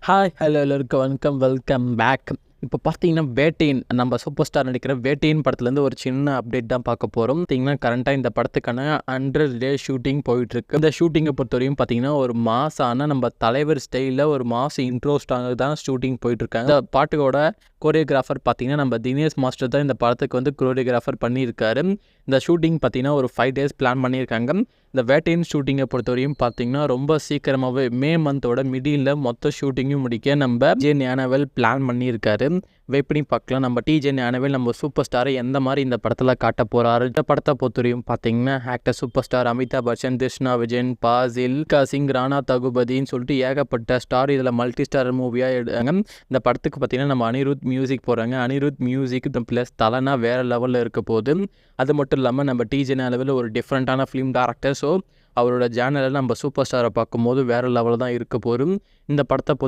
Hi hello எல்லோருக்கும் welcome back. இப்போ பார்த்தீங்கன்னா வேட்டையின் நம்ம சூப்பர் ஸ்டார் நடிக்கிற வேட்டையின் படத்துலேருந்து ஒரு சின்ன அப்டேட் தான் பார்க்க போகிறோம். பார்த்தீங்கன்னா கரண்ட்டாக இந்த படத்துக்கான 100 டே ஷூட்டிங் போயிட்டுருக்கு. இந்த ஷூட்டிங்கை பொறுத்தவரையும் பார்த்தீங்கன்னா ஒரு மாசான நம்ம தலைவர் ஸ்டைலில் ஒரு மாஸ் இன்ட்ரோ ஸ்டாங்க தான் ஷூட்டிங் போயிட்டுருக்காங்க. இந்த பாட்டுக்கோட கோரியோகிராஃபர் பார்த்தீங்கன்னா நம்ம தினேஷ் மாஸ்டர் தான் இந்த படத்துக்கு வந்து கோரியோகிராஃபர் பண்ணியிருக்காரு. இந்த ஷூட்டிங் பார்த்தீங்கன்னா ஒரு 5 டேஸ் பிளான் பண்ணியிருக்காங்க. இந்த வேட்டையின் ஷூட்டிங்கை பொறுத்தவரையும் பார்த்தீங்கன்னா ரொம்ப சீக்கிரமாகவே மே மந்தோட மிடில் மொத்த ஷூட்டிங்கும் முடிக்க நம்ம ஜே ஞானவேல் பிளான் பண்ணியிருக்காரு. வெயிட் பண்ணி பார்க்கலாம் நம்ம டிஜே ஞானவேல் நம்ம சூப்பர் ஸ்டாரை எந்த மாதிரி இந்த படத்தில் காட்ட போகிறாரு. இந்த படத்தை பொறுத்தவரையும் பார்த்தீங்கன்னா actor super star Amitabh Bachchan, திஷ்ணா விஜயன், பாசில், சிங், ராணா தகுபதின்னு சொல்லிட்டு ஏகப்பட்ட ஸ்டார் இதில் மல்டி ஸ்டார் மூவியாக எடுத்தாங்க. இந்த படத்துக்கு பார்த்தீங்கன்னா நம்ம அனிருத் மியூசிக் போகிறாங்க. அனிருத் மியூசிக் ப்ளஸ் தலைனா வேறு லெவலில் இருக்க போகுது. அது மட்டும் இல்லாமல் நம்ம டிஜே ஞானவேல் ஒரு டிஃப்ரெண்ட்டான ஃபிலிம் டேரக்டர். ஸோ அவரோட ஜேனலில் நம்ம சூப்பர் ஸ்டாரை பார்க்கும்போது வேறு லெவலில் தான் இருக்க போகிறோம். இந்த படத்தை